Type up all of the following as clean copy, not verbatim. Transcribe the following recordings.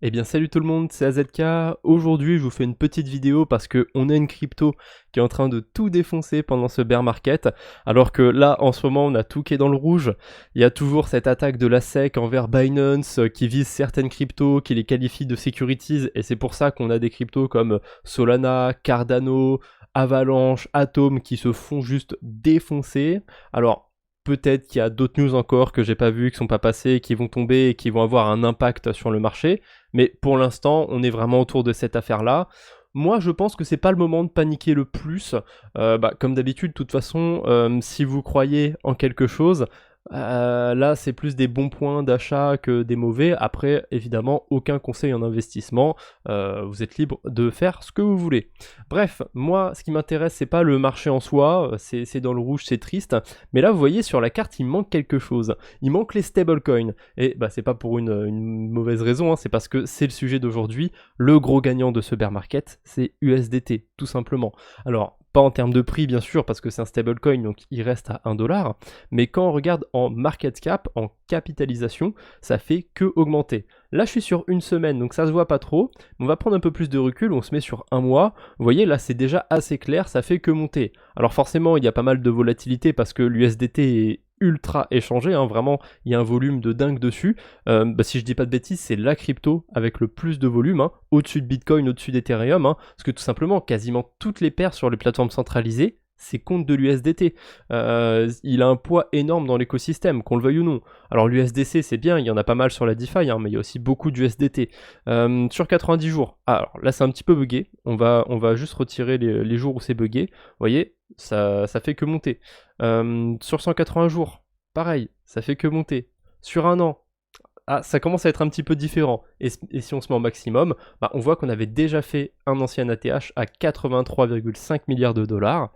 Eh bien salut tout le monde, c'est AZK. Aujourd'hui je vous fais une petite vidéo parce qu'on a une crypto qui est en train de tout défoncer pendant ce bear market, alors que là en ce moment on a tout qui est dans le rouge. Il y a toujours cette attaque de la SEC envers Binance qui vise certaines cryptos, qui les qualifie de securities, et c'est pour ça qu'on a des cryptos comme Solana, Cardano, Avalanche, Atom qui se font juste défoncer. Alors peut-être qu'il y a d'autres news encore que j'ai pas vues, qui sont pas passées, qui vont tomber et qui vont avoir un impact sur le marché. Mais pour l'instant, on est vraiment autour de cette affaire-là. Moi, je pense que c'est pas le moment de paniquer le plus. Comme d'habitude, de toute façon, si vous croyez en quelque chose, là, c'est plus des bons points d'achat que des mauvais. Après, évidemment, aucun conseil en investissement. Vous êtes libre de faire ce que vous voulez. Bref, moi, ce qui m'intéresse, c'est pas le marché en soi. C'est dans le rouge, c'est triste. Mais là, vous voyez, sur la carte, il manque quelque chose. Il manque les stablecoins. Et c'est pas pour une mauvaise raison, hein, c'est parce que c'est le sujet d'aujourd'hui. Le gros gagnant de ce bear market, c'est USDT, tout simplement. Alors, pas en termes de prix, bien sûr, parce que c'est un stablecoin, donc il reste à 1$. Mais quand on regarde en market cap, en capitalisation, ça fait que augmenter. Là, je suis sur une semaine, donc ça se voit pas trop. On va prendre un peu plus de recul, on se met sur un mois. Vous voyez, là, c'est déjà assez clair, ça fait que monter. Alors forcément, il y a pas mal de volatilité parce que l'USDT est ultra échangé, hein, vraiment, il y a un volume de dingue dessus. Si je dis pas de bêtises, c'est la crypto avec le plus de volume, hein, au-dessus de Bitcoin, au-dessus d'Ethereum, hein, parce que tout simplement, quasiment toutes les paires sur les plateformes centralisées, c'est compte de l'USDT. Il a un poids énorme dans l'écosystème, qu'on le veuille ou non. Alors l'USDC c'est bien, il y en a pas mal sur la DeFi, hein, mais il y a aussi beaucoup d'USDT. Sur 90 jours, alors là c'est un petit peu buggé, on va juste retirer les jours où c'est buggé. Vous voyez, ça fait que monter. Sur 180 jours, pareil, ça fait que monter. Sur un an, ça commence à être un petit peu différent. Et si on se met en maximum, on voit qu'on avait déjà fait un ancien ATH à 83,5 milliards de dollars.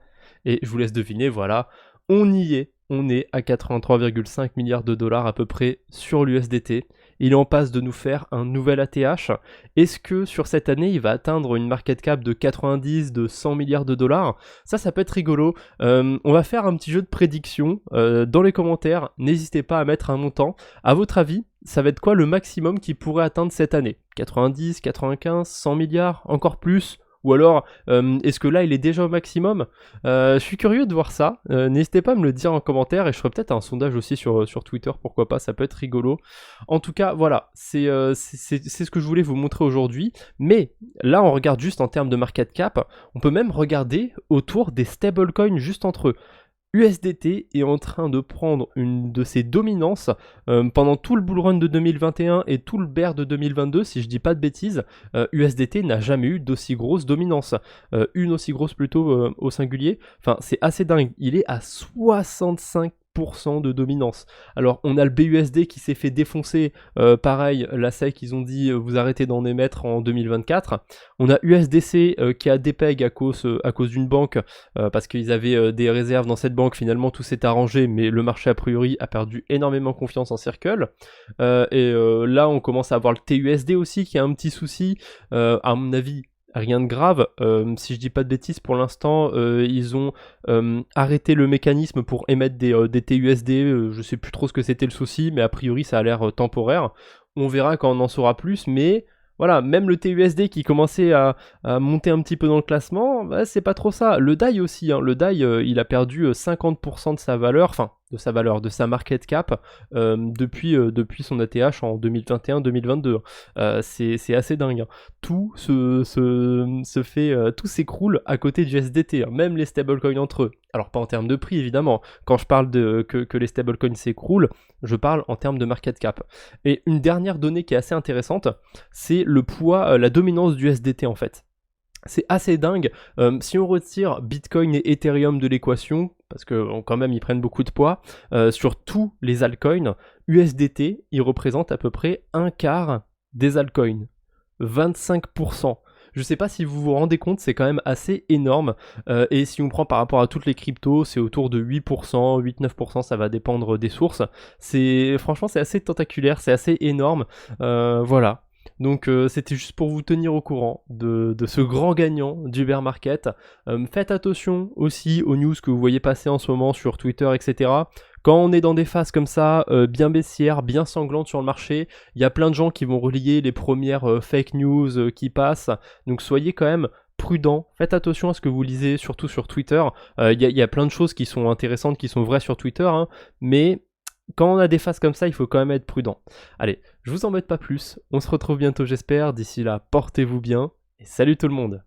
Et je vous laisse deviner, voilà, on y est. On est à 83,5 milliards de dollars à peu près sur l'USDT. Il en passe de nous faire un nouvel ATH. Est-ce que sur cette année, il va atteindre une market cap de 90, de 100 milliards de dollars? Ça peut être rigolo. On va faire un petit jeu de prédiction dans les commentaires. N'hésitez pas à mettre un montant. À votre avis, ça va être quoi le maximum qu'il pourrait atteindre cette année? 90, 95, 100 milliards, encore plus? Ou alors, est-ce que là, il est déjà au maximum? Je suis curieux de voir ça. N'hésitez pas à me le dire en commentaire et je ferai peut-être un sondage aussi sur Twitter, pourquoi pas, ça peut être rigolo. En tout cas, voilà, c'est ce que je voulais vous montrer aujourd'hui. Mais là, on regarde juste en termes de market cap. On peut même regarder autour des stablecoins juste entre eux. USDT est en train de prendre une de ses dominances pendant tout le bull run de 2021 et tout le bear de 2022, si je dis pas de bêtises. USDT n'a jamais eu d'aussi grosse dominance, une aussi grosse plutôt au singulier. Enfin, c'est assez dingue. Il est à 65% de dominance. Alors on a le BUSD qui s'est fait défoncer, pareil, la SEC ils ont dit vous arrêtez d'en émettre en 2024. On a USDC qui a dépeg à cause d'une banque parce qu'ils avaient des réserves dans cette banque, finalement tout s'est arrangé mais le marché a priori a perdu énormément confiance en Circle. Là on commence à avoir le TUSD aussi qui a un petit souci, à mon avis rien de grave. Si je dis pas de bêtises, pour l'instant, ils ont arrêté le mécanisme pour émettre des TUSD. Je sais plus trop ce que c'était le souci, mais a priori, ça a l'air temporaire. On verra quand on en saura plus, mais voilà, même le TUSD qui commençait à monter un petit peu dans le classement, c'est pas trop ça. Le DAI aussi, hein. Le DAI, il a perdu 50% de sa valeur, enfin, de sa market cap depuis son ATH en 2021-2022. C'est assez dingue, hein. Tout tout s'écroule à côté du SDT, hein. Même les stablecoins entre eux. Alors pas en termes de prix évidemment. Quand je parle que les stablecoins s'écroulent, je parle en termes de market cap. Et une dernière donnée qui est assez intéressante, c'est le poids, la dominance du SDT en fait. C'est assez dingue. Si on retire Bitcoin et Ethereum de l'équation, parce que quand même ils prennent beaucoup de poids, sur tous les altcoins, USDT, il représente à peu près un quart des altcoins. 25%. Je sais pas si vous vous rendez compte, c'est quand même assez énorme. Et si on prend par rapport à toutes les cryptos, c'est autour de 8%, 8-9%, ça va dépendre des sources. Franchement, c'est assez tentaculaire, c'est assez énorme. Voilà. Donc c'était juste pour vous tenir au courant de ce grand gagnant du bear market. Faites attention aussi aux news que vous voyez passer en ce moment sur Twitter, etc. Quand on est dans des phases comme ça, bien baissières, bien sanglantes sur le marché, il y a plein de gens qui vont relayer les premières fake news qui passent. Donc soyez quand même prudent, faites attention à ce que vous lisez, surtout sur Twitter. Il y a plein de choses qui sont intéressantes, qui sont vraies sur Twitter, hein, mais quand on a des phases comme ça, il faut quand même être prudent. Allez, je vous embête pas plus, on se retrouve bientôt j'espère, d'ici là, portez-vous bien, et salut tout le monde!